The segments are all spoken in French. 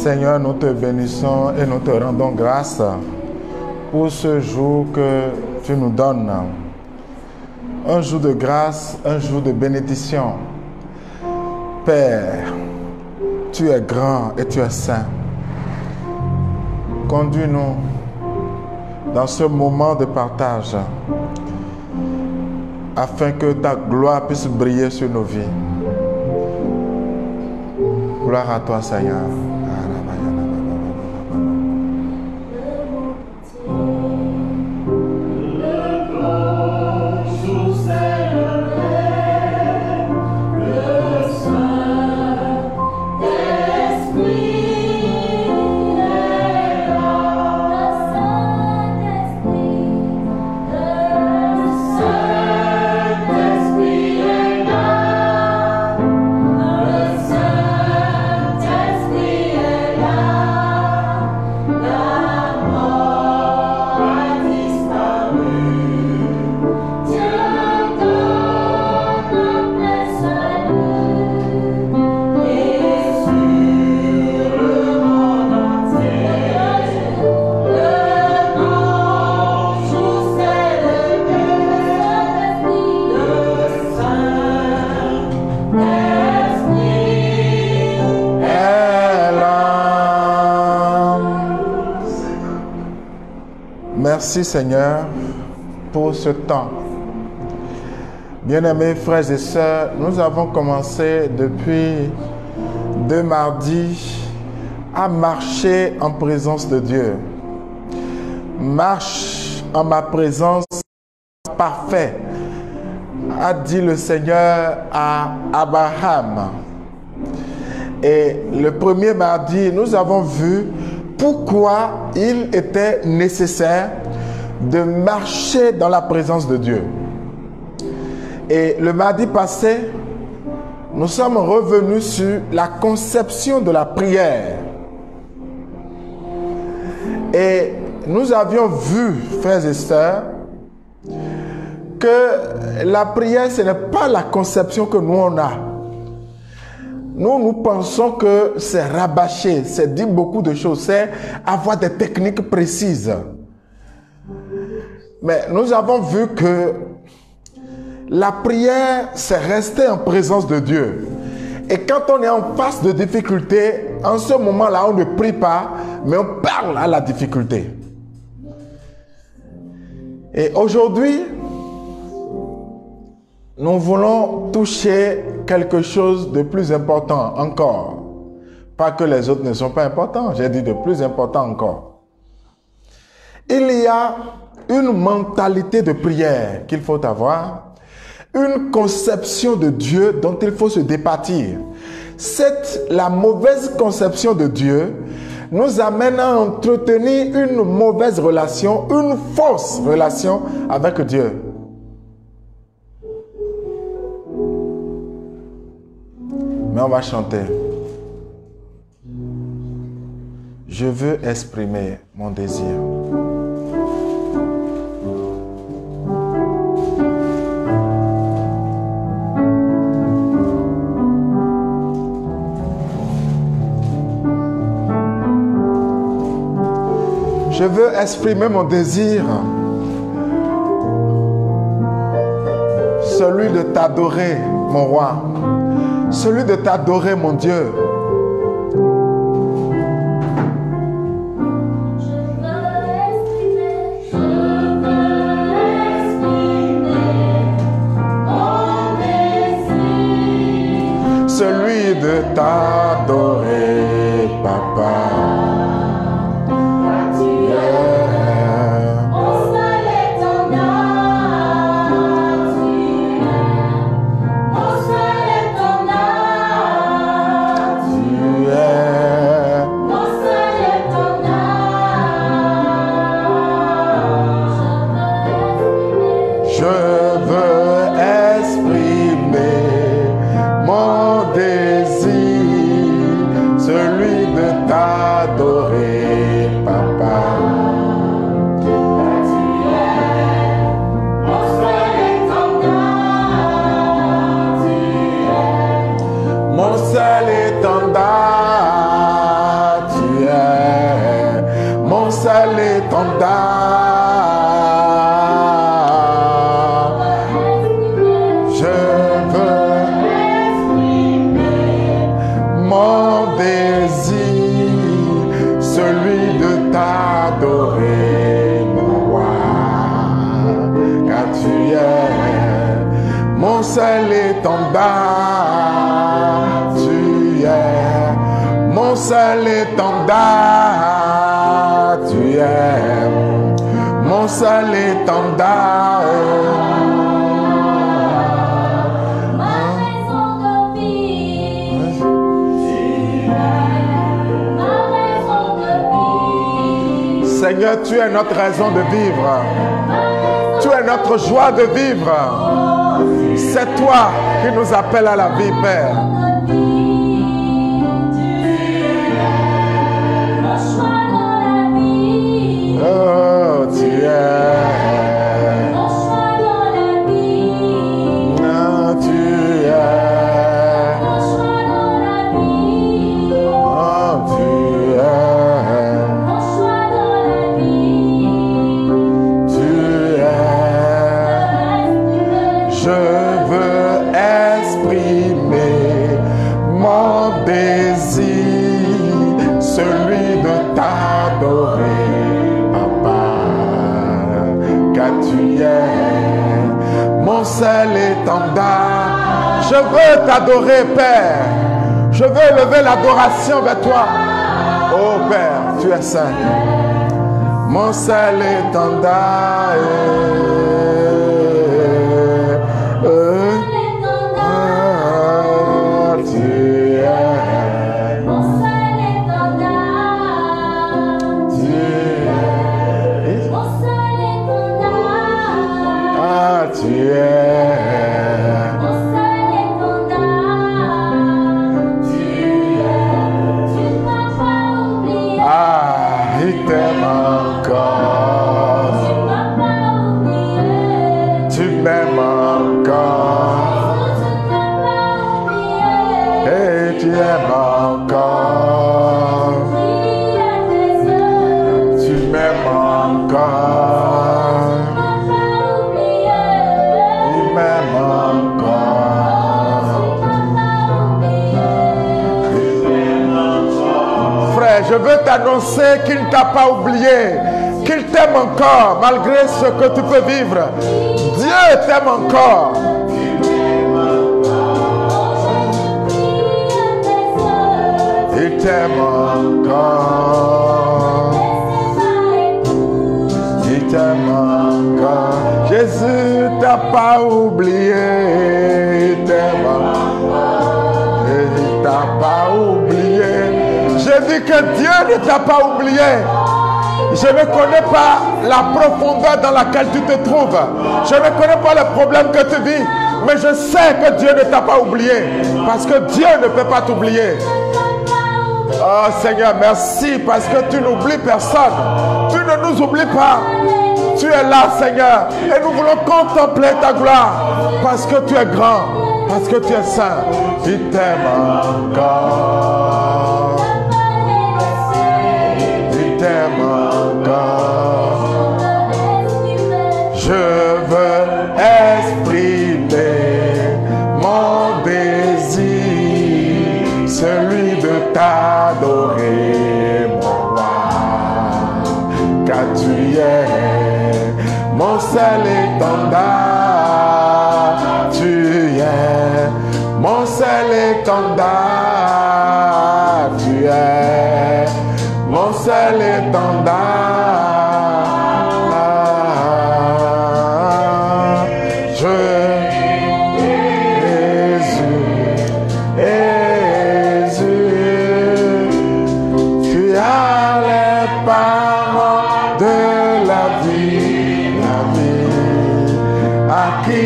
Seigneur, nous te bénissons et nous te rendons grâce pour ce jour que tu nous donnes. Un jour de grâce, un jour de bénédiction. Père, tu es grand et tu es saint. Conduis-nous dans ce moment de partage afin que ta gloire puisse briller sur nos vies. Gloire à toi, Seigneur. Merci Seigneur pour ce temps. Bien-aimés frères et sœurs, nous avons commencé depuis 2 mardis à marcher en présence de Dieu. Marche en ma présence parfait, a dit le Seigneur à Abraham. Et le premier mardi, nous avons vu pourquoi il était nécessaire de marcher dans la présence de Dieu. Et le mardi passé, nous sommes revenus sur la conception de la prière. Et nous avions vu, frères et sœurs, que la prière, ce n'est pas la conception que nous on a. Nous pensons que c'est rabâcher, c'est dire beaucoup de choses, c'est avoir des techniques précises. Mais nous avons vu que la prière, c'est rester en présence de Dieu. Et quand on est en face de difficultés, en ce moment-là, on ne prie pas, mais on parle à la difficulté. Et aujourd'hui, nous voulons toucher quelque chose de plus important encore. Pas que les autres ne sont pas importants, j'ai dit de plus important encore. Il y a une mentalité de prière qu'il faut avoir, une conception de Dieu dont il faut se départir. La mauvaise conception de Dieu nous amène à entretenir une mauvaise relation, une fausse relation avec Dieu. Mais on va chanter. Je veux exprimer mon désir. Je veux exprimer mon désir, celui de t'adorer, mon roi, celui de t'adorer, mon Dieu. Celui de t'adorer, papa. Mon seul étendard, seul étendard. Je veux mon désir, celui de t'adorer, mon roi, car tu es mon seul étendard. Tu es mon seul étendard. Tu es mon seul étendard. Seigneur, tu es notre raison de vivre. Tu es notre joie de vivre. C'est toi qui nous appelles à la vie, Père. Oh, tu es. Oh, tu es. Oh, tu es. Je veux exprimer mon désir, celui de t'adorer, Papa, car tu es mon seul étendard. Je veux t'adorer, Père. Je veux élever l'adoration vers toi. Oh Père, tu es saint. Mon seul étendard. Je veux t'annoncer qu'il ne t'a pas oublié, qu'il t'aime encore malgré ce que tu peux vivre. Dieu t'aime encore. Il t'aime encore. Il t'aime encore. Jésus t'a pas oublié. Il t'aime encore. Il t'a pas oublié. J'ai dit que Dieu ne t'a pas oublié. Je ne connais pas la profondeur dans laquelle tu te trouves. Je ne connais pas les problèmes que tu vis. Mais je sais que Dieu ne t'a pas oublié. Parce que Dieu ne peut pas t'oublier. Oh Seigneur, merci parce que tu n'oublies personne. Tu ne nous oublies pas. Tu es là, Seigneur. Et nous voulons contempler ta gloire. Parce que tu es grand. Parce que tu es saint. Il t'aime encore. T'aime encore. Je veux exprimer mon désir, celui de t'adorer, mon roi, car tu es mon seul étendard. Tu es mon seul étendard. Tu es mon seul étendard. Jésus, tu as les paroles de la vie, à qui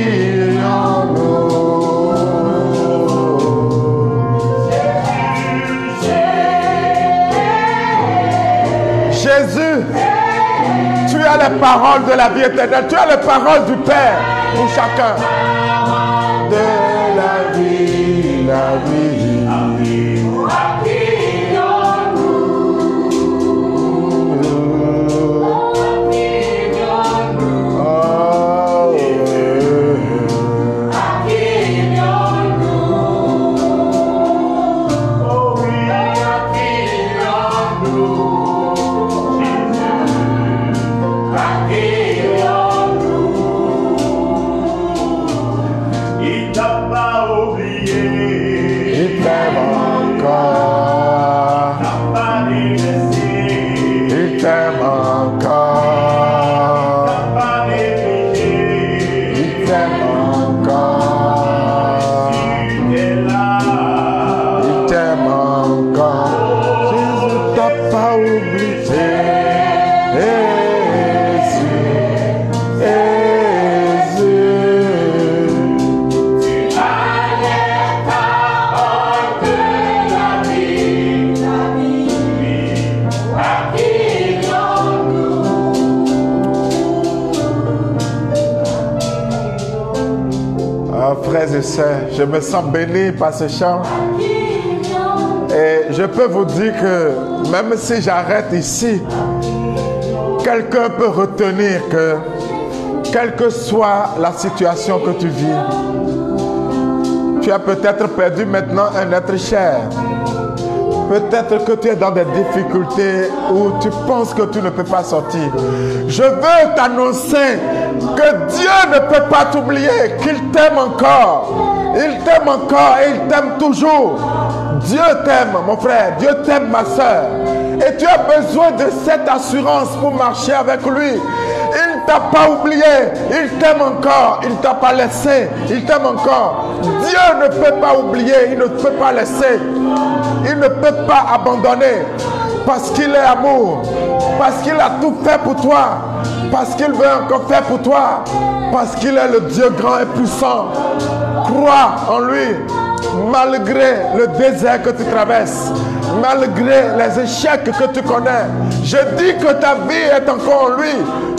Jésus, tu as les paroles de la vie éternelle. Tu as les paroles du Père pour chacun. De la vie, la vie. sais, je me sens béni par ce chant. Et je peux vous dire que même si j'arrête ici, quelqu'un peut retenir que, quelle que soit la situation que tu vis, tu as peut-être perdu maintenant un être cher. Peut-être que tu es dans des difficultés où tu penses que tu ne peux pas sortir. Je veux t'annoncer que Dieu ne peut pas t'oublier, qu'il t'aime encore. Il t'aime encore et il t'aime toujours. Dieu t'aime, mon frère. Dieu t'aime, ma soeur. Et tu as besoin de cette assurance pour marcher avec lui. Il ne t'a pas oublié. Il t'aime encore. Il ne t'a pas laissé. Il t'aime encore. Dieu ne peut pas oublier. Il ne peut pas laisser. Il ne peut pas abandonner. Parce qu'il est amour. Parce qu'il a tout fait pour toi. Parce qu'il veut encore faire pour toi. Parce qu'il est le Dieu grand et puissant. Crois en lui. Malgré le désert que tu traverses, malgré les échecs que tu connais, je dis que ta vie est encore en lui,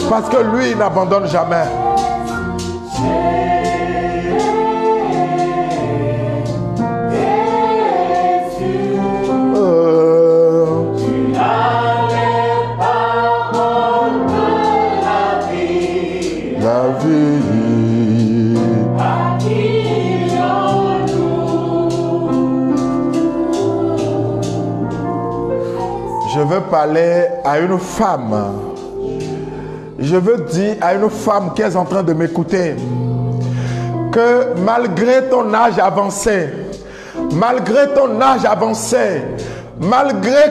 parce que lui n'abandonne jamais. Tu as les paroles de La vie. Je veux parler à une femme. Je veux dire à une femme qui est en train de m'écouter que malgré ton âge avancé, malgré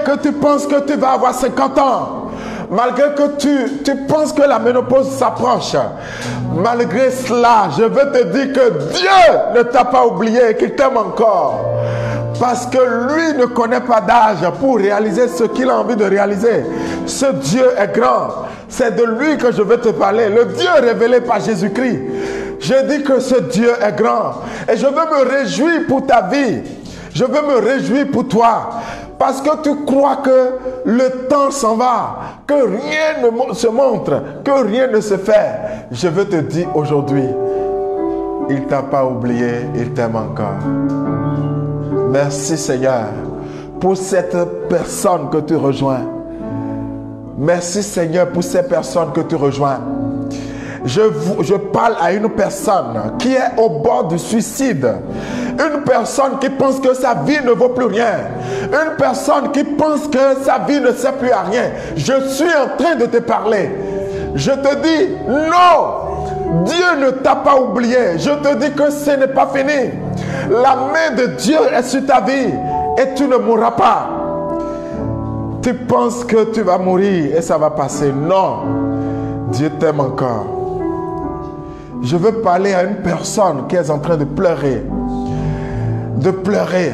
que tu penses que tu vas avoir 50 ans, malgré que tu penses que la ménopause s'approche, malgré cela, je veux te dire que Dieu ne t'a pas oublié, qu'il t'aime encore. Parce que lui ne connaît pas d'âge pour réaliser ce qu'il a envie de réaliser. Ce Dieu est grand. C'est de lui que je veux te parler. Le Dieu révélé par Jésus-Christ. Je dis que ce Dieu est grand. Et je veux me réjouir pour ta vie. Je veux me réjouir pour toi. Parce que tu crois que le temps s'en va. Que rien ne se montre. Que rien ne se fait. Je veux te dire aujourd'hui, il ne t'a pas oublié. Il t'aime encore. Merci Seigneur pour cette personne que tu rejoins. Merci Seigneur pour ces personnes que tu rejoins. Je parle à une personne qui est au bord du suicide. Une personne qui pense que sa vie ne vaut plus rien. Une personne qui pense que sa vie ne sert plus à rien. Je suis en train de te parler. Je te dis non. Dieu ne t'a pas oublié. Je te dis que ce n'est pas fini. La main de Dieu est sur ta vie et tu ne mourras pas. Tu penses que tu vas mourir et ça va passer. Non. Dieu t'aime encore. Je veux parler à une personne qui est en train de pleurer. De pleurer.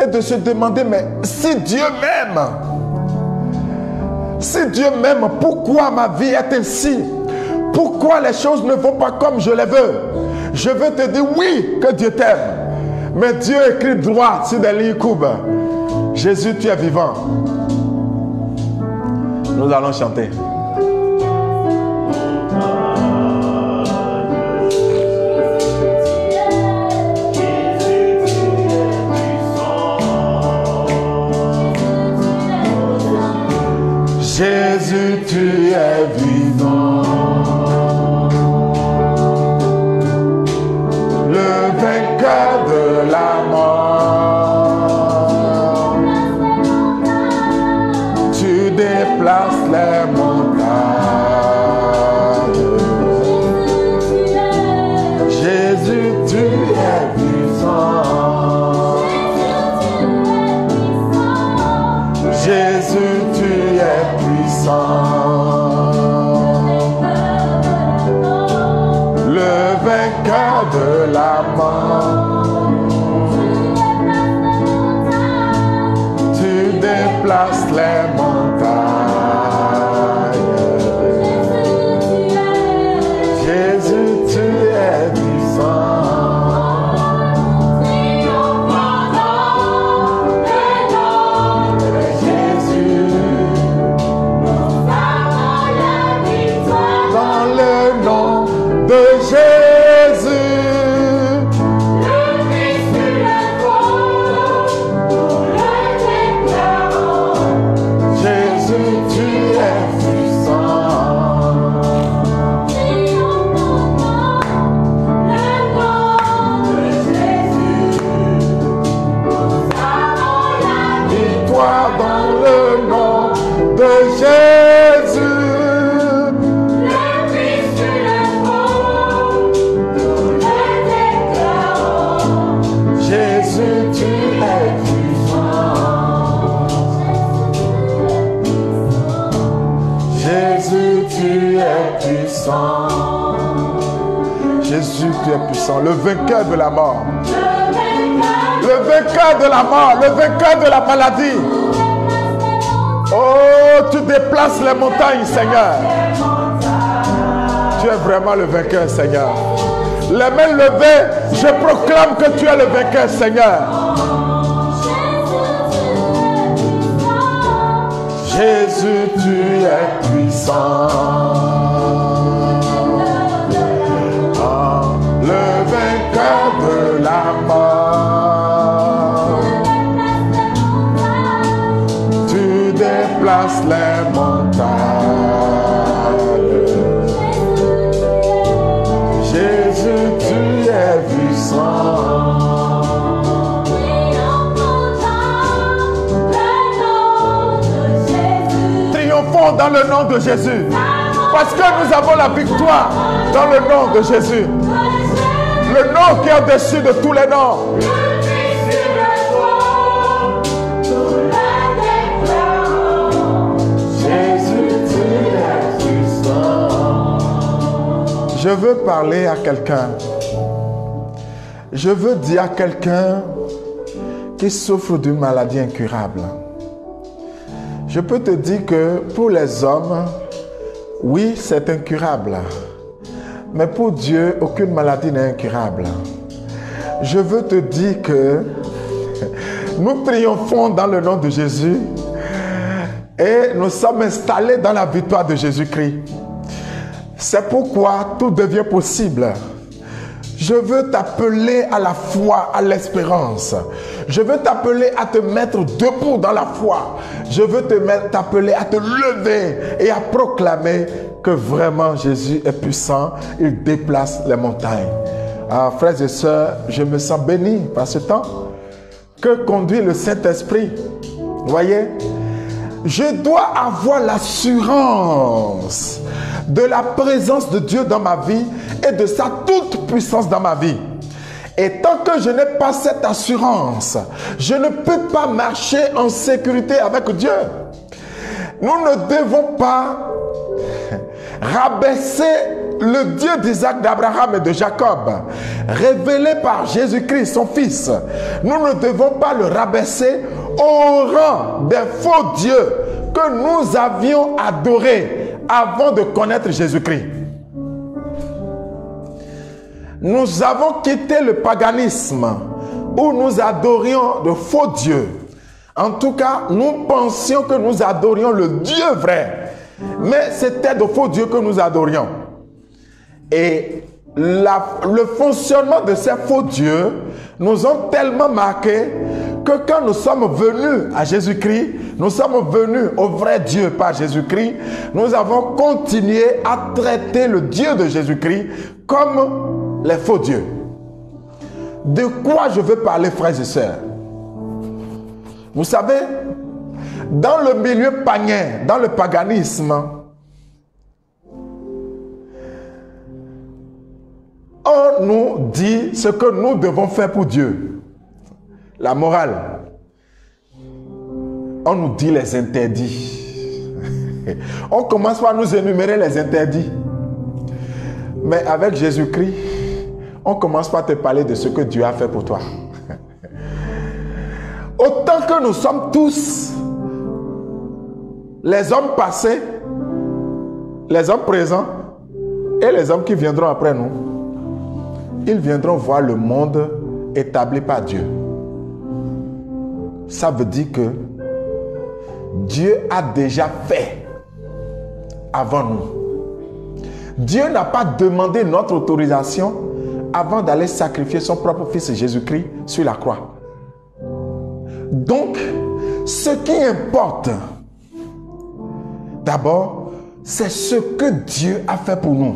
Et de se demander, mais si Dieu m'aime, si Dieu m'aime, pourquoi ma vie est ainsi? Pourquoi les choses ne vont pas comme je les veux? Je veux te dire oui que Dieu t'aime. Mais Dieu écrit droit sur des lignes courbes. Jésus, tu es vivant. Nous allons chanter. Jésus, tu es vivant. Le vainqueur de la mort. Tu déplaces les montagnes. Jésus, tu es puissant. Jésus, tu es puissant. tu es puissant, le vainqueur de la mort. Le vainqueur de la mort, le vainqueur de la maladie. Oh, tu déplaces les montagnes, Seigneur. Tu es vraiment le vainqueur, Seigneur. Les mains levées, je proclame que tu es le vainqueur, Seigneur. Jésus, tu es puissant. Le vainqueur de la mort. Tu déplaces les montagnes. Jésus, tu es puissant. Triomphons dans le nom de Jésus. Parce que nous avons la victoire dans le nom de Jésus. Le nom qui est au-dessus de tous les noms. Jésus, tu es puissant. Je veux parler à quelqu'un. Je veux dire à quelqu'un qui souffre d'une maladie incurable. Je peux te dire que pour les hommes, oui, c'est incurable. Mais pour Dieu, aucune maladie n'est incurable. Je veux te dire que nous triomphons dans le nom de Jésus et nous sommes installés dans la victoire de Jésus-Christ. C'est pourquoi tout devient possible. Je veux t'appeler à la foi, à l'espérance. Je veux t'appeler à te mettre debout dans la foi. Je veux t'appeler à te lever et à proclamer que vraiment Jésus est puissant. Il déplace les montagnes. Alors, frères et sœurs, je me sens béni par ce temps que conduit le Saint-Esprit. Vous voyez, je dois avoir l'assurance de la présence de Dieu dans ma vie et de sa toute puissance dans ma vie. Et tant que je n'ai pas cette assurance, je ne peux pas marcher en sécurité avec Dieu. Nous ne devons pas rabaisser le Dieu d'Isaac, d'Abraham et de Jacob, révélé par Jésus-Christ, son Fils. Nous ne devons pas le rabaisser au rang des faux dieux que nous avions adorés avant de connaître Jésus-Christ. Nous avons quitté le paganisme où nous adorions de faux dieux. En tout cas, nous pensions que nous adorions le Dieu vrai. Mais c'était de faux dieux que nous adorions. Et le fonctionnement de ces faux dieux nous ont tellement marqués que quand nous sommes venus à Jésus-Christ, nous sommes venus au vrai Dieu par Jésus-Christ, nous avons continué à traiter le Dieu de Jésus-Christ comme les faux dieux. De quoi je veux parler, frères et sœurs? Vous savez, dans le milieu païen, dans le paganisme, on nous dit ce que nous devons faire pour Dieu. La morale. On nous dit les interdits. On commence par nous énumérer les interdits. Mais avec Jésus-Christ, on commence par te parler de ce que Dieu a fait pour toi. Autant que nous sommes tous les hommes passés, les hommes présents et les hommes qui viendront après nous, ils viendront voir le monde établi par Dieu. Ça veut dire que Dieu a déjà fait avant nous. Dieu n'a pas demandé notre autorisation avant d'aller sacrifier son propre fils Jésus-Christ sur la croix. Donc, ce qui importe, d'abord, c'est ce que Dieu a fait pour nous.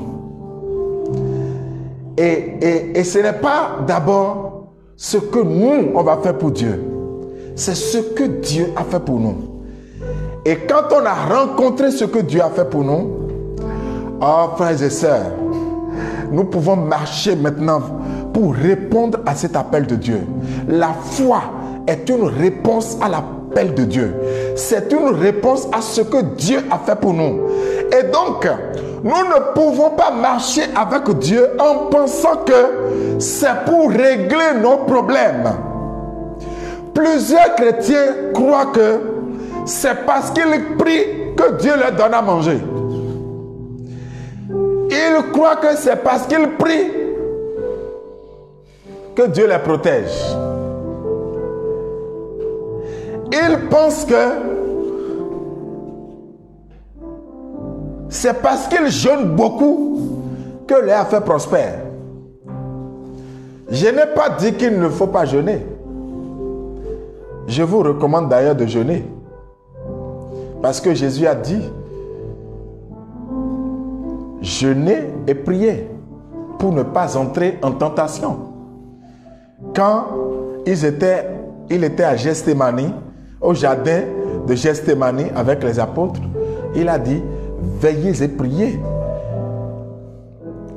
Et ce n'est pas d'abord ce que nous, on va faire pour Dieu. C'est ce que Dieu a fait pour nous. Et quand on a rencontré ce que Dieu a fait pour nous, oh frères et sœurs, nous pouvons marcher maintenant pour répondre à cet appel de Dieu. La foi est une réponse à la appel de Dieu. C'est une réponse à ce que Dieu a fait pour nous. Et donc, nous ne pouvons pas marcher avec Dieu en pensant que c'est pour régler nos problèmes. Plusieurs chrétiens croient que c'est parce qu'ils prient que Dieu leur donne à manger. Ils croient que c'est parce qu'ils prient que Dieu les protège. Ils pensent que c'est parce qu'ils jeûnent beaucoup que leur affaire prospère. Je n'ai pas dit qu'il ne faut pas jeûner. Je vous recommande d'ailleurs de jeûner. Parce que Jésus a dit, jeûnez et priez pour ne pas entrer en tentation. Quand il était à Gethsémani, au jardin de Gethsémani avec les apôtres, il a dit, veillez et priez.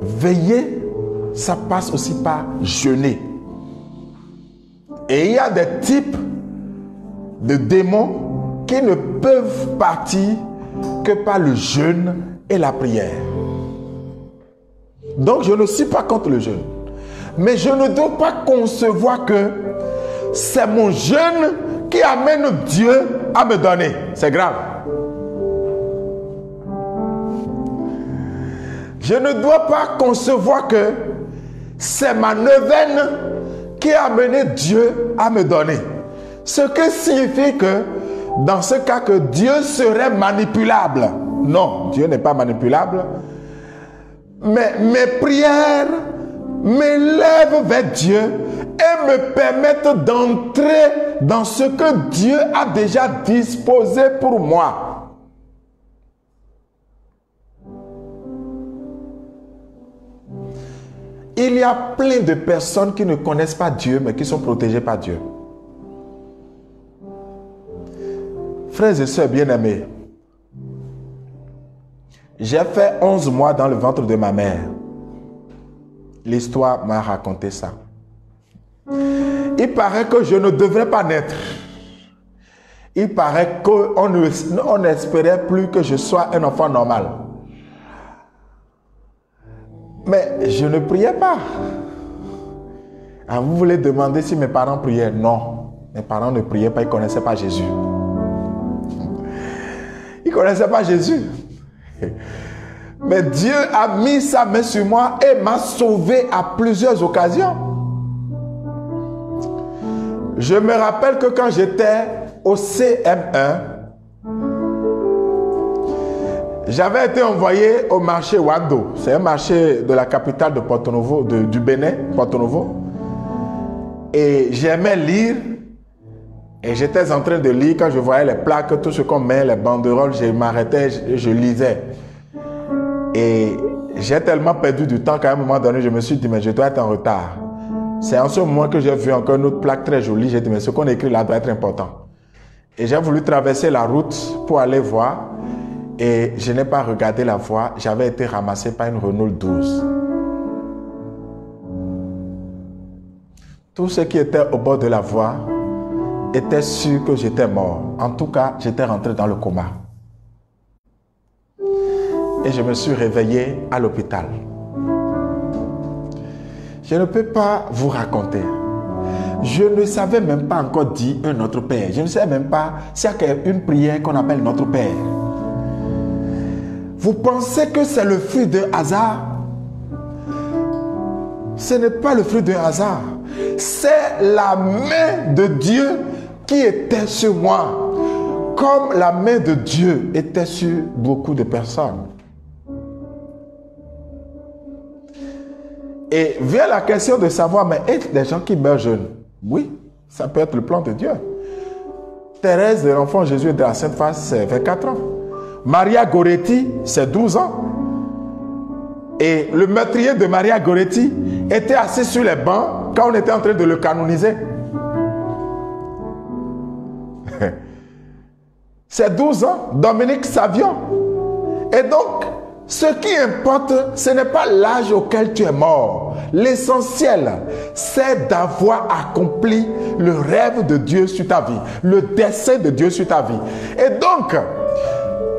Veiller, ça passe aussi par jeûner. Et il y a des types de démons qui ne peuvent partir que par le jeûne et la prière. Donc je ne suis pas contre le jeûne. Mais je ne dois pas concevoir que c'est mon jeûne qui amène Dieu à me donner. C'est grave. Je ne dois pas concevoir que c'est ma neuvaine qui a amené Dieu à me donner. Ce qui signifie que dans ce cas que Dieu serait manipulable. Non, Dieu n'est pas manipulable. Mais mes prières m'élèvent vers Dieu et me permettent d'entrer dans ce que Dieu a déjà disposé pour moi. Il y a plein de personnes qui ne connaissent pas Dieu, mais qui sont protégées par Dieu. Frères et sœurs bien-aimés, j'ai fait 11 mois dans le ventre de ma mère. L'histoire m'a raconté ça. Il paraît que je ne devrais pas naître. Il paraît qu'on n'espérait plus que je sois un enfant normal. Mais je ne priais pas. Ah, vous voulez demander si mes parents priaient? Non. Mes parents ne priaient pas, ils ne connaissaient pas Jésus. Ils ne connaissaient pas Jésus. Mais Dieu a mis sa main sur moi et m'a sauvé à plusieurs occasions. Je me rappelle que quand j'étais au CM1, j'avais été envoyé au marché Wando. C'est un marché de la capitale de Porto Novo, du Bénin, Porto Novo. Et j'aimais lire. Et j'étais en train de lire quand je voyais les plaques, tout ce qu'on met, les banderoles, je m'arrêtais, je lisais. Et j'ai tellement perdu du temps qu'à un moment donné, je me suis dit, mais je dois être en retard. C'est en ce moment que j'ai vu encore une autre plaque très jolie. J'ai dit, mais ce qu'on écrit là doit être important. Et j'ai voulu traverser la route pour aller voir. Et je n'ai pas regardé la voie. J'avais été ramassé par une Renault 12. Tous ceux qui étaient au bord de la voie étaient sûrs que j'étais mort. En tout cas, j'étais rentré dans le coma. Et je me suis réveillé à l'hôpital. Je ne peux pas vous raconter. Je ne savais même pas encore dire un Notre Père. Je ne savais même pas s'il y a une prière qu'on appelle Notre Père. Vous pensez que c'est le fruit d'un hasard? Ce n'est pas le fruit d'un hasard. C'est la main de Dieu qui était sur moi. Comme la main de Dieu était sur beaucoup de personnes. Et vient la question de savoir, mais est-ce des gens qui meurent jeunes? Oui, ça peut être le plan de Dieu. Thérèse de l'enfant Jésus de la Sainte Face, c'est 24 ans. Maria Goretti, c'est 12 ans. Et le meurtrier de Maria Goretti était assis sur les bancs quand on était en train de le canoniser. C'est 12 ans, Dominique Savion. Et donc, Ce qui importe, ce n'est pas l'âge auquel tu es mort. L'essentiel, c'est d'avoir accompli le rêve de Dieu sur ta vie, le dessein de Dieu sur ta vie. Et donc,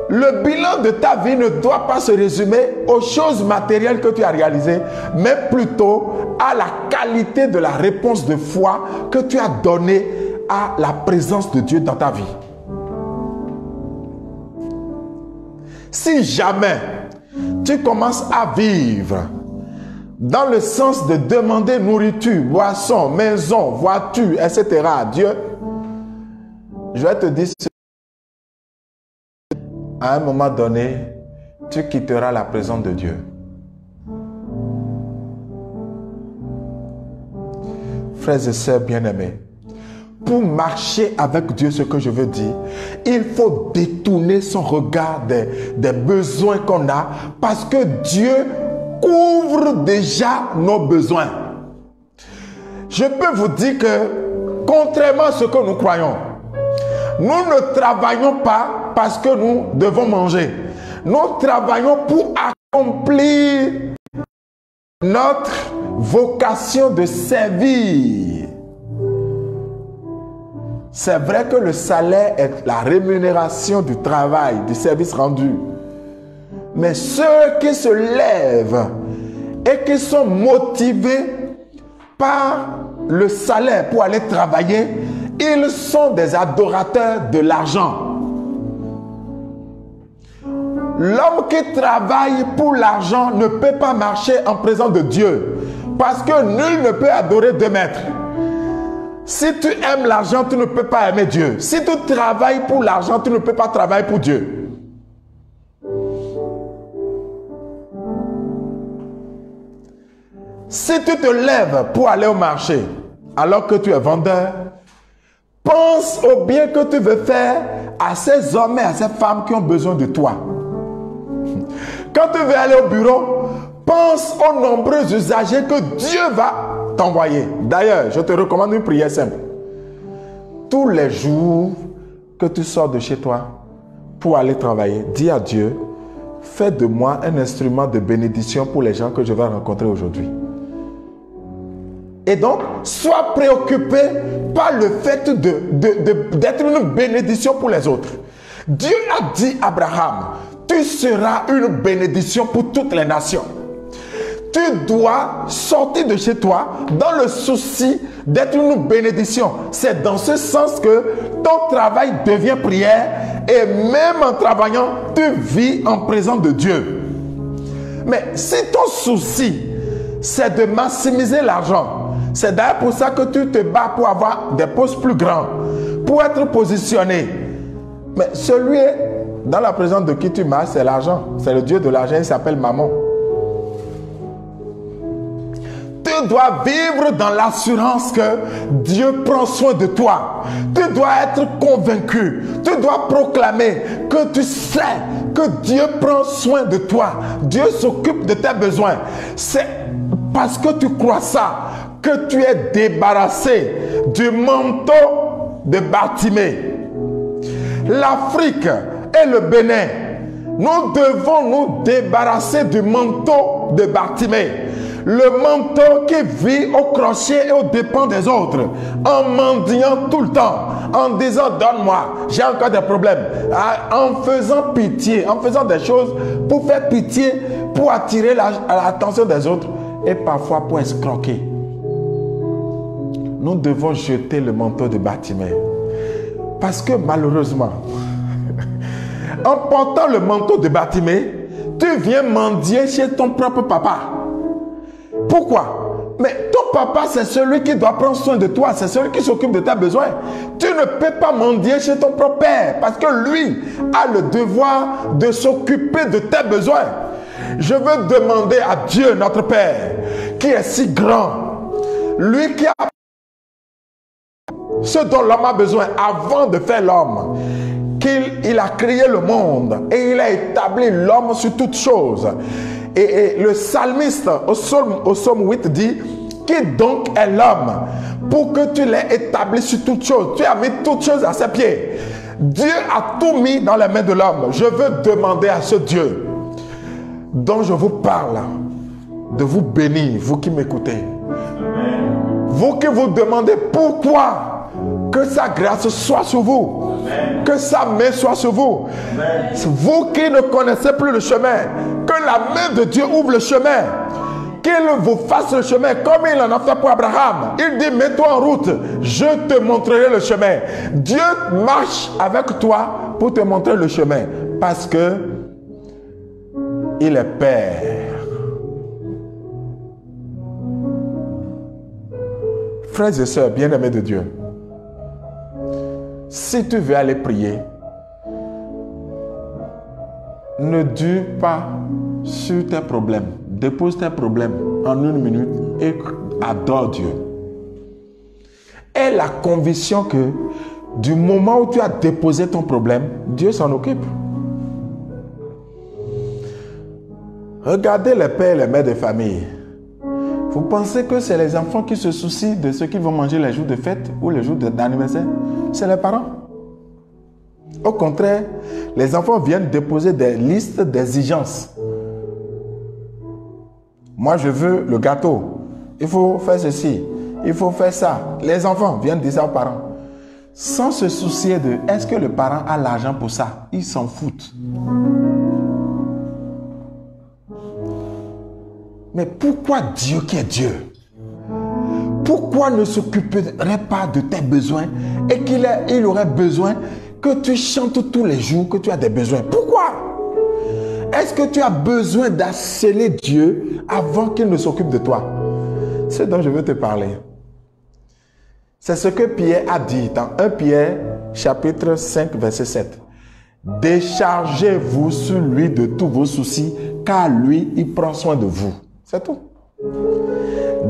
le bilan de ta vie ne doit pas se résumer aux choses matérielles que tu as réalisées, mais plutôt à la qualité de la réponse de foi que tu as donnée à la présence de Dieu dans ta vie. Si jamais tu commences à vivre dans le sens de demander nourriture, boisson, maison, voiture, etc. à Dieu, je vais te dire, à un moment donné, tu quitteras la présence de Dieu. Frères et sœurs bien-aimés, pour marcher avec Dieu, ce que je veux dire, il faut détourner son regard des besoins qu'on a, parce que Dieu couvre déjà nos besoins. Je peux vous dire que, contrairement à ce que nous croyons, nous ne travaillons pas parce que nous devons manger. Nous travaillons pour accomplir notre vocation de servir. C'est vrai que le salaire est la rémunération du travail, du service rendu. Mais ceux qui se lèvent et qui sont motivés par le salaire pour aller travailler, ils sont des adorateurs de l'argent. L'homme qui travaille pour l'argent ne peut pas marcher en présence de Dieu, parce que nul ne peut adorer deux maîtres. Si tu aimes l'argent, tu ne peux pas aimer Dieu. Si tu travailles pour l'argent, tu ne peux pas travailler pour Dieu. Si tu te lèves pour aller au marché, alors que tu es vendeur, pense au bien que tu veux faire à ces hommes et à ces femmes qui ont besoin de toi. Quand tu veux aller au bureau, pense aux nombreux usagers que Dieu va t'envoyer. D'ailleurs, je te recommande une prière simple. Tous les jours que tu sors de chez toi pour aller travailler, dis à Dieu, fais de moi un instrument de bénédiction pour les gens que je vais rencontrer aujourd'hui. Et donc, sois préoccupé par le fait d'être une bénédiction pour les autres. Dieu a dit à Abraham, tu seras une bénédiction pour toutes les nations. Tu dois sortir de chez toi dans le souci d'être une bénédiction. C'est dans ce sens que ton travail devient prière et même en travaillant, tu vis en présence de Dieu. Mais si ton souci, c'est de maximiser l'argent, c'est d'ailleurs pour ça que tu te bats pour avoir des postes plus grands, pour être positionné. Mais celui dans la présence de qui tu marches, c'est l'argent. C'est le Dieu de l'argent, il s'appelle Mammon. Tu dois vivre dans l'assurance que Dieu prend soin de toi. Tu dois être convaincu. Tu dois proclamer que tu sais que Dieu prend soin de toi. Dieu s'occupe de tes besoins. C'est parce que tu crois ça que tu es débarrassé du manteau de Bartimée. L'Afrique et le Bénin, nous devons nous débarrasser du manteau de Bartimée. Le manteau qui vit au crochet et aux dépens des autres, en mendiant tout le temps, en disant donne-moi, j'ai encore des problèmes, en faisant pitié, en faisant des choses pour faire pitié, pour attirer l'attention des autres et parfois pour escroquer. Nous devons jeter le manteau de Bartimée. Parce que malheureusement, en portant le manteau de Bartimée, tu viens mendier chez ton propre papa. Pourquoi? Mais ton papa, c'est celui qui doit prendre soin de toi, c'est celui qui s'occupe de tes besoins. Tu ne peux pas mendier chez ton propre père, parce que lui a le devoir de s'occuper de tes besoins. Je veux demander à Dieu, notre Père, qui est si grand, lui qui a ce dont l'homme a besoin avant de faire l'homme, qu'il a créé le monde et il a établi l'homme sur toutes choses. Et le psalmiste au psaume 8 dit, qui donc est l'homme pour que tu l'aies établi sur toutes choses? Tu as mis toutes choses à ses pieds. Dieu a tout mis dans les mains de l'homme. Je veux demander à ce Dieu dont je vous parle, de vous bénir, vous qui m'écoutez. Vous qui vous demandez pourquoi, que sa grâce soit sur vous. Que sa main soit sur vous. Vous qui ne connaissez plus le chemin, que la main de Dieu ouvre le chemin. Qu'il vous fasse le chemin comme il en a fait pour Abraham. Il dit, mets-toi en route, je te montrerai le chemin. Dieu marche avec toi pour te montrer le chemin. Parce que il est Père. Frères et sœurs, bien-aimés de Dieu, si tu veux aller prier, ne dure pas sur tes problèmes. Dépose tes problèmes en 1 minute et adore Dieu. Aie la conviction que du moment où tu as déposé ton problème, Dieu s'en occupe. Regardez les pères et les mères de famille. Vous pensez que c'est les enfants qui se soucient de ce qu'ils vont manger les jours de fête ou les jours d'anniversaire? C'est les parents. Au contraire, les enfants viennent déposer des listes d'exigences. Moi, je veux le gâteau. Il faut faire ceci. Il faut faire ça. Les enfants viennent dire ça aux parents. Sans se soucier de est-ce que le parent a l'argent pour ça. Ils s'en foutent. Mais pourquoi Dieu qui est Dieu? Pourquoi ne s'occuperait pas de tes besoins et qu'il aurait besoin que tu chantes tous les jours que tu as des besoins? Pourquoi? Est-ce que tu as besoin d'harceler Dieu avant qu'il ne s'occupe de toi? C'est dont je veux te parler. C'est ce que Pierre a dit dans 1 Pierre chapitre 5 verset 7. Déchargez-vous sur lui de tous vos soucis car lui, il prend soin de vous. C'est tout.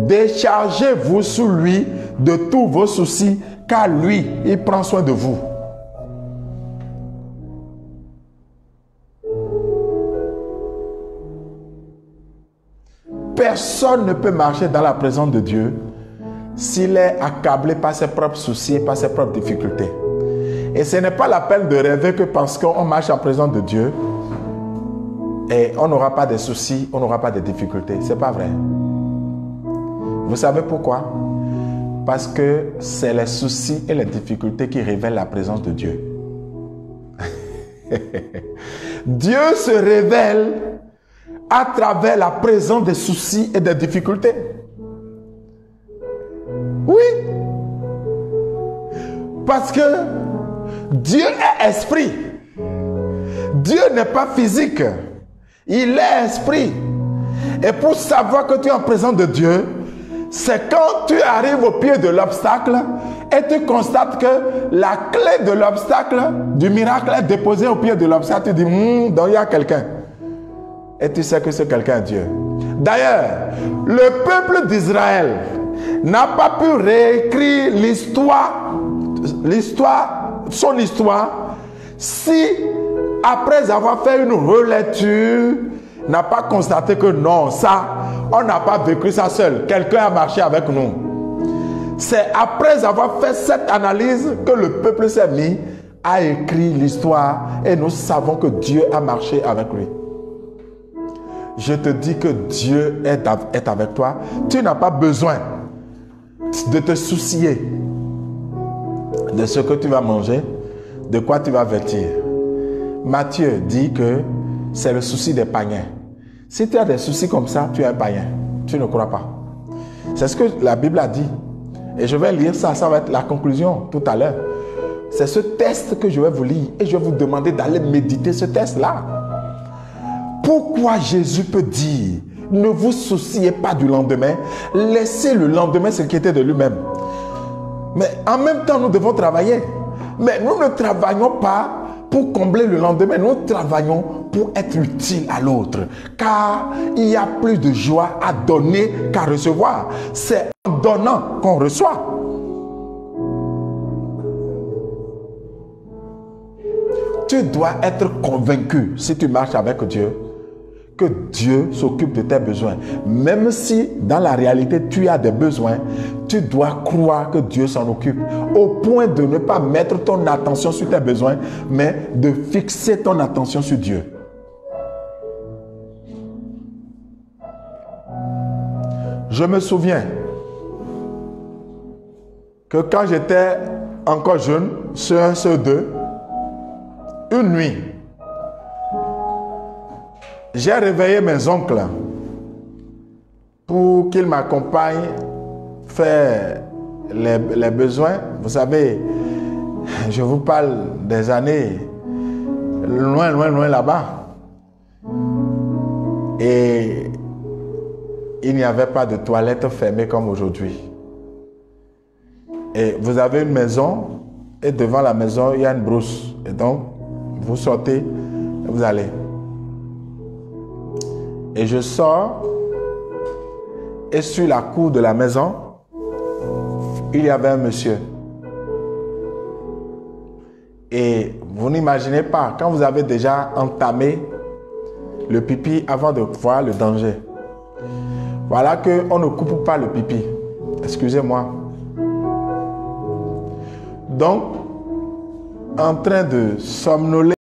Déchargez-vous sur lui de tous vos soucis car lui, il prend soin de vous. Personne ne peut marcher dans la présence de Dieu s'il est accablé par ses propres soucis, par ses propres difficultés. Et ce n'est pas la peine de rêver que parce qu'on marche en présence de Dieu, et on n'aura pas de soucis, on n'aura pas de difficultés. Ce n'est pas vrai. Vous savez pourquoi? Parce que c'est les soucis et les difficultés qui révèlent la présence de Dieu. Dieu se révèle à travers la présence des soucis et des difficultés. Oui. Parce que Dieu est esprit. Dieu n'est pas physique. Il est esprit. Et pour savoir que tu es en présence de Dieu, c'est quand tu arrives au pied de l'obstacle et tu constates que la clé de l'obstacle, du miracle, est déposée au pied de l'obstacle. Tu dis, donc il y a quelqu'un. Et tu sais que c'est quelqu'un à Dieu. D'ailleurs, le peuple d'Israël n'a pas pu réécrire son histoire, si après avoir fait une relecture, n'a pas constaté que non, ça, on n'a pas vécu ça seul. Quelqu'un a marché avec nous. C'est après avoir fait cette analyse que le peuple s'est mis à écrire l'histoire et nous savons que Dieu a marché avec lui. Je te dis que Dieu est avec toi. Tu n'as pas besoin de te soucier de ce que tu vas manger, de quoi tu vas vêtir. Matthieu dit que c'est le souci des païens. Si tu as des soucis comme ça, tu es un païen. Tu ne crois pas. C'est ce que la Bible a dit. Et je vais lire ça, ça va être la conclusion tout à l'heure. C'est ce test que je vais vous lire et je vais vous demander d'aller méditer ce test-là. Pourquoi Jésus peut dire, ne vous souciez pas du lendemain, laissez le lendemain s'inquiéter de lui-même. Mais en même temps, nous devons travailler. Mais nous ne travaillons pas pour combler le lendemain, nous travaillons pour être utile à l'autre. Car il y a plus de joie à donner qu'à recevoir. C'est en donnant qu'on reçoit. Tu dois être convaincu, si tu marches avec Dieu, que Dieu s'occupe de tes besoins. Même si dans la réalité tu as des besoins, tu dois croire que Dieu s'en occupe. Au point de ne pas mettre ton attention sur tes besoins, mais de fixer ton attention sur Dieu. Je me souviens que quand j'étais encore jeune, CE1, CE2, une nuit, j'ai réveillé mes oncles pour qu'ils m'accompagnent faire les besoins. Vous savez, je vous parle des années loin, loin, loin là-bas. Et il n'y avait pas de toilette fermée comme aujourd'hui. Et vous avez une maison, et devant la maison, il y a une brousse. Et donc, vous sortez, et vous allez. Et je sors, et sur la cour de la maison, il y avait un monsieur. Et vous n'imaginez pas, quand vous avez déjà entamé le pipi avant de voir le danger. Voilà qu'on ne coupe pas le pipi. Excusez-moi. Donc, en train de somnoler,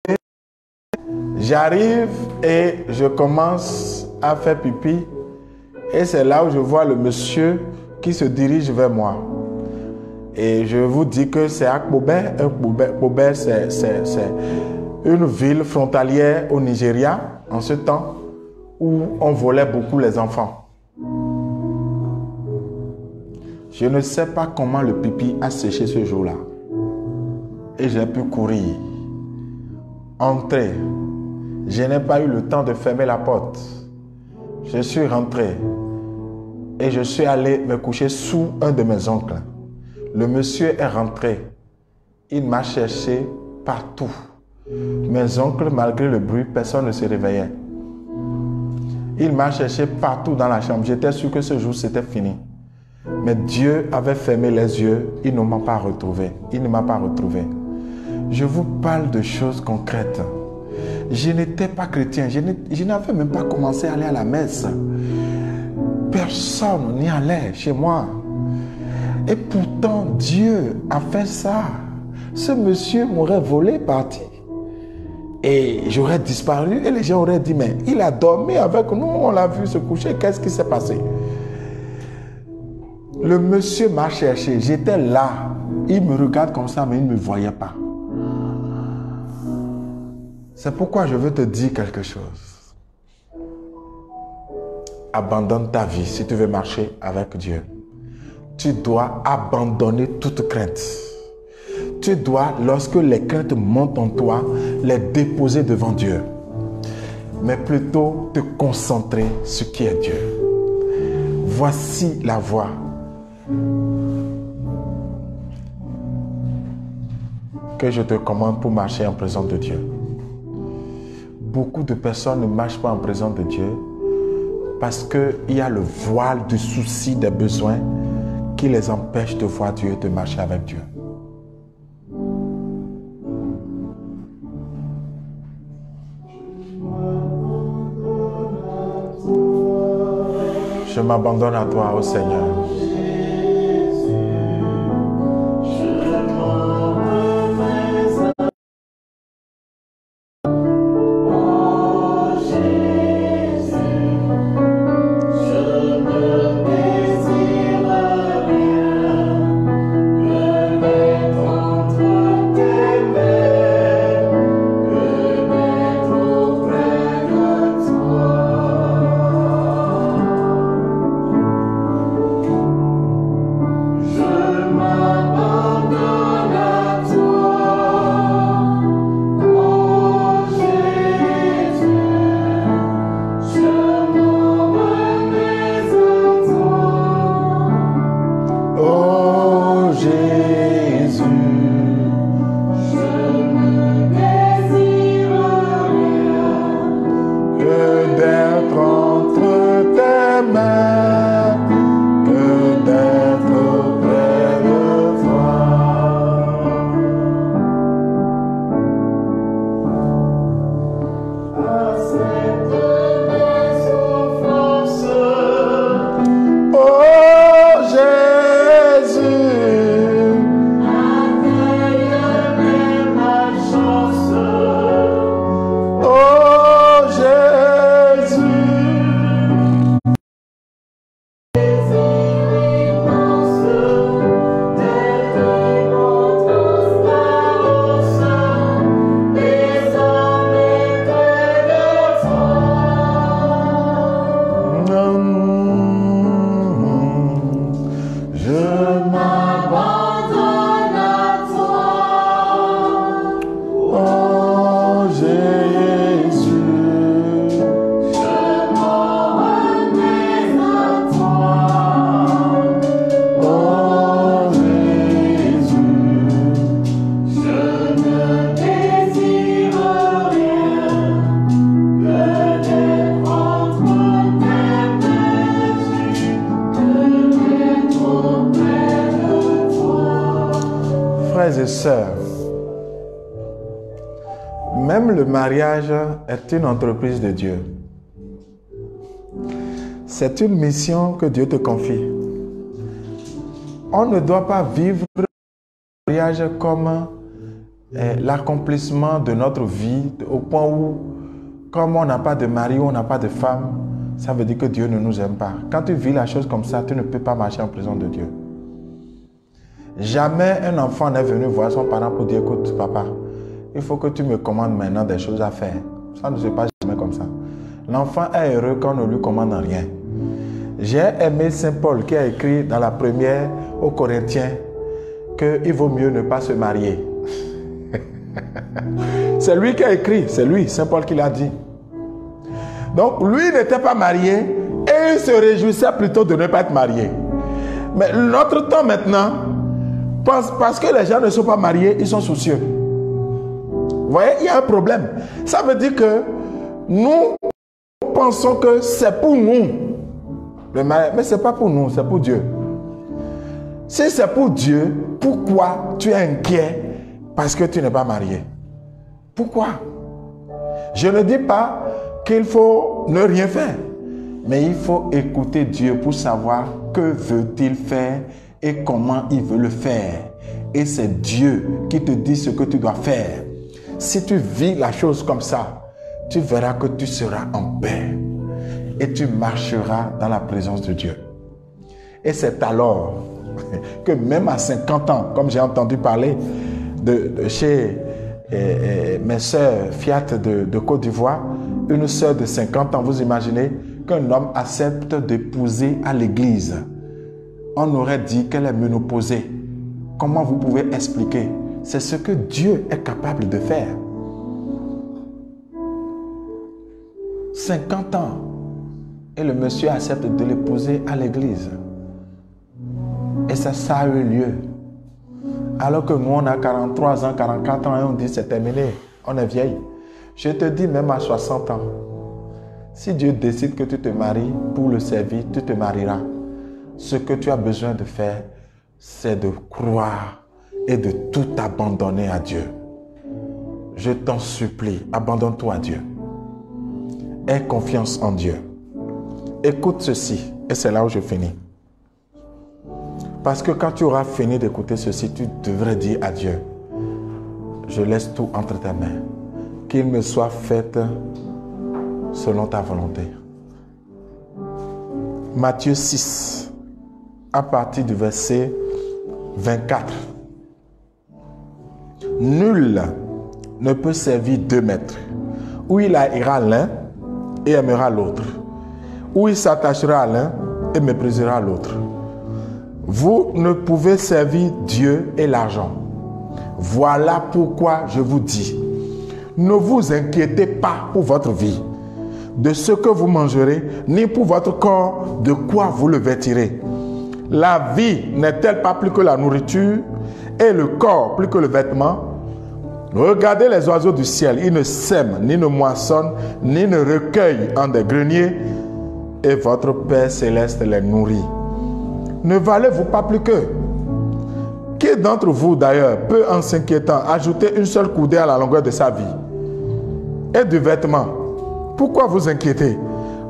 j'arrive et je commence à faire pipi. Et c'est là où je vois le monsieur qui se dirige vers moi. Et je vous dis que c'est Akpobe. Akpobe, c'est une ville frontalière au Nigeria, en ce temps où on volait beaucoup les enfants. Je ne sais pas comment le pipi a séché ce jour-là. Et j'ai pu courir, entrer. Je n'ai pas eu le temps de fermer la porte. Je suis rentré et je suis allé me coucher sous un de mes oncles. Le monsieur est rentré. Il m'a cherché partout. Mes oncles, malgré le bruit, personne ne se réveillait. Il m'a cherché partout dans la chambre. J'étais sûr que ce jour, c'était fini. Mais Dieu avait fermé les yeux. Il ne m'a pas retrouvé. Il ne m'a pas retrouvé. Je vous parle de choses concrètes. Je n'étais pas chrétien. Je n'avais même pas commencé à aller à la messe. Personne n'y allait chez moi. Et pourtant, Dieu a fait ça. Ce monsieur m'aurait volé, parti. Et j'aurais disparu et les gens auraient dit, mais il a dormi avec nous, on l'a vu se coucher, qu'est-ce qui s'est passé? Le monsieur m'a cherché, j'étais là. Il me regarde comme ça, mais il ne me voyait pas. C'est pourquoi je veux te dire quelque chose. Abandonne ta vie si tu veux marcher avec Dieu. Tu dois abandonner toute crainte. Tu dois, lorsque les craintes montent en toi, les déposer devant Dieu. Mais plutôt te concentrer sur qui est Dieu. Voici la voie que je te commande pour marcher en présence de Dieu. Beaucoup de personnes ne marchent pas en présence de Dieu parce qu'il y a le voile du souci des besoins qui les empêche de voir Dieu et de marcher avec Dieu. Je m'abandonne à toi, ô Seigneur. sœurs, même le mariage est une entreprise de Dieu. C'est une mission que Dieu te confie. On ne doit pas vivre le mariage comme l'accomplissement de notre vie, au point où, comme on n'a pas de mari ou on n'a pas de femme, ça veut dire que Dieu ne nous aime pas. Quand tu vis la chose comme ça, tu ne peux pas marcher en présence de Dieu. Jamais un enfant n'est venu voir son parent pour dire, écoute, papa, il faut que tu me commandes maintenant des choses à faire. Ça ne se passe jamais comme ça. L'enfant est heureux quand on ne lui commande rien. J'ai aimé Saint Paul qui a écrit dans la première aux Corinthiens qu'il vaut mieux ne pas se marier. C'est lui qui a écrit, c'est lui, Saint Paul qui l'a dit. Donc lui n'était pas marié et il se réjouissait plutôt de ne pas être marié. Mais notre temps maintenant, parce que les gens ne sont pas mariés, ils sont soucieux. Vous voyez, il y a un problème. Ça veut dire que nous pensons que c'est pour nous. Le mariage, mais ce n'est pas pour nous, c'est pour Dieu. Si c'est pour Dieu, pourquoi tu es inquiet parce que tu n'es pas marié? Pourquoi? Je ne dis pas qu'il faut ne rien faire, mais il faut écouter Dieu pour savoir que veut-il faire et comment il veut le faire. Et c'est Dieu qui te dit ce que tu dois faire. Si tu vis la chose comme ça, tu verras que tu seras en paix et tu marcheras dans la présence de Dieu. Et c'est alors que même à 50 ans, comme j'ai entendu parler de chez mes sœurs Fiat de Côte d'Ivoire, une sœur de 50 ans, vous imaginez qu'un homme accepte d'épouser à l'église. On aurait dit qu'elle est ménopausée. Comment vous pouvez expliquer? C'est ce que Dieu est capable de faire. 50 ans. Et le monsieur accepte de l'épouser à l'église. Et ça a eu lieu. Alors que nous, on a 43 ans, 44 ans et on dit c'est terminé. On est vieille. Je te dis même à 60 ans. Si Dieu décide que tu te maries pour le servir, tu te marieras. Ce que tu as besoin de faire, c'est de croire et de tout abandonner à Dieu. Je t'en supplie, abandonne-toi à Dieu. Aie confiance en Dieu. Écoute ceci, et c'est là où je finis. Parce que quand tu auras fini d'écouter ceci, tu devrais dire à Dieu, je laisse tout entre tes mains. Qu'il me soit fait selon ta volonté. Matthieu 6, à partir du verset 24. Nul ne peut servir 2 maîtres. Ou il haïra l'un et aimera l'autre. Ou il s'attachera à l'un et méprisera l'autre. Vous ne pouvez servir Dieu et l'argent. Voilà pourquoi je vous dis, ne vous inquiétez pas pour votre vie, de ce que vous mangerez, ni pour votre corps, de quoi vous le vêtirez. La vie n'est-elle pas plus que la nourriture, et le corps plus que le vêtement? Regardez les oiseaux du ciel, ils ne sèment, ni ne moissonnent, ni ne recueillent en des greniers, et votre Père céleste les nourrit. Ne valez-vous pas plus qu'eux? Qui d'entre vous d'ailleurs peut, en s'inquiétant, ajouter une seule coudée à la longueur de sa vie? Et du vêtement, pourquoi vous inquiétez?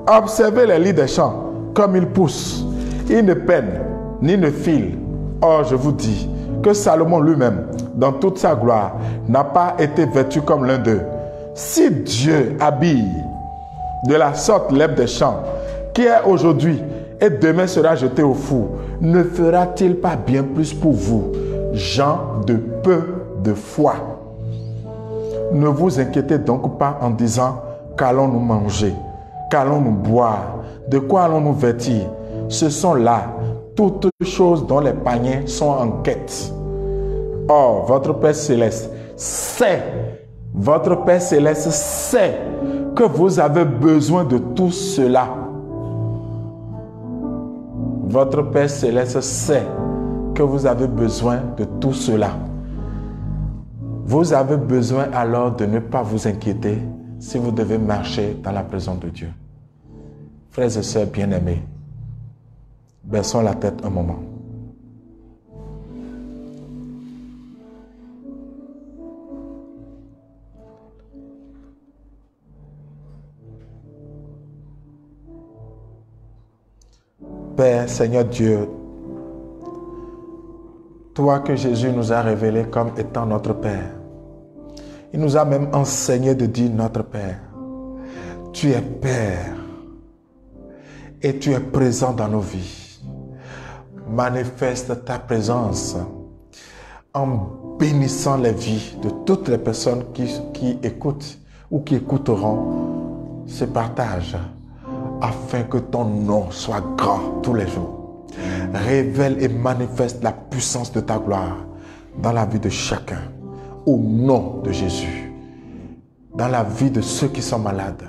Observez les lits des champs, comme ils poussent. Ils ne peinent, ni ne filent. Or, je vous dis que Salomon lui-même, dans toute sa gloire, n'a pas été vêtu comme l'un d'eux. Si Dieu habille de la sorte l'herbe des champs, qui est aujourd'hui et demain sera jeté au four, ne fera-t-il pas bien plus pour vous, gens de peu de foi? Ne vous inquiétez donc pas en disant, qu'allons-nous manger? Qu'allons-nous boire? De quoi allons-nous vêtir? Ce sont là toutes choses dont les païens sont en quête. Or, votre Père Céleste sait que vous avez besoin de tout cela. Votre Père Céleste sait que vous avez besoin de tout cela. Vous avez besoin alors de ne pas vous inquiéter si vous devez marcher dans la présence de Dieu. Frères et sœurs bien-aimés, baissons la tête un moment. Père, Seigneur Dieu, toi que Jésus nous a révélé comme étant notre Père. Il nous a même enseigné de dire notre Père. Tu es Père et tu es présent dans nos vies. Manifeste ta présence en bénissant les vies de toutes les personnes qui écoutent ou qui écouteront ce partage, afin que ton nom soit grand tous les jours. Révèle et manifeste la puissance de ta gloire dans la vie de chacun, au nom de Jésus, dans la vie de ceux qui sont malades,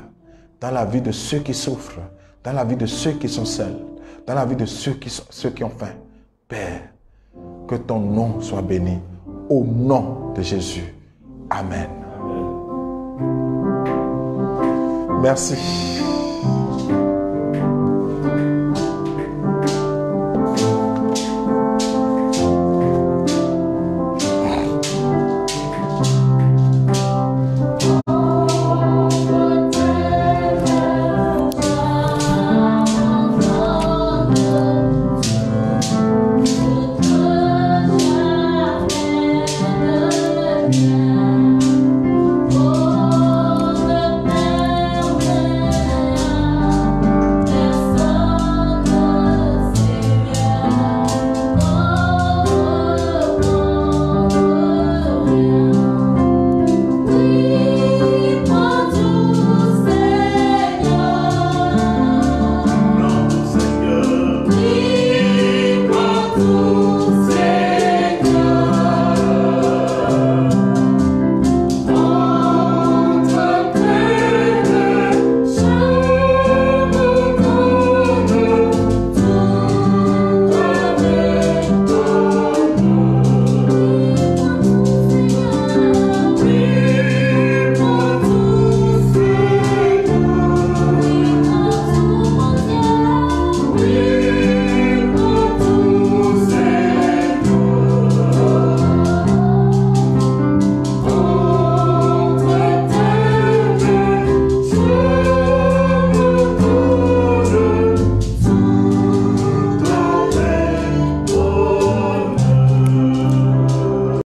dans la vie de ceux qui souffrent, dans la vie de ceux qui sont seuls, dans la vie de ceux qui ont faim. Père, que ton nom soit béni, au nom de Jésus. Amen. Merci.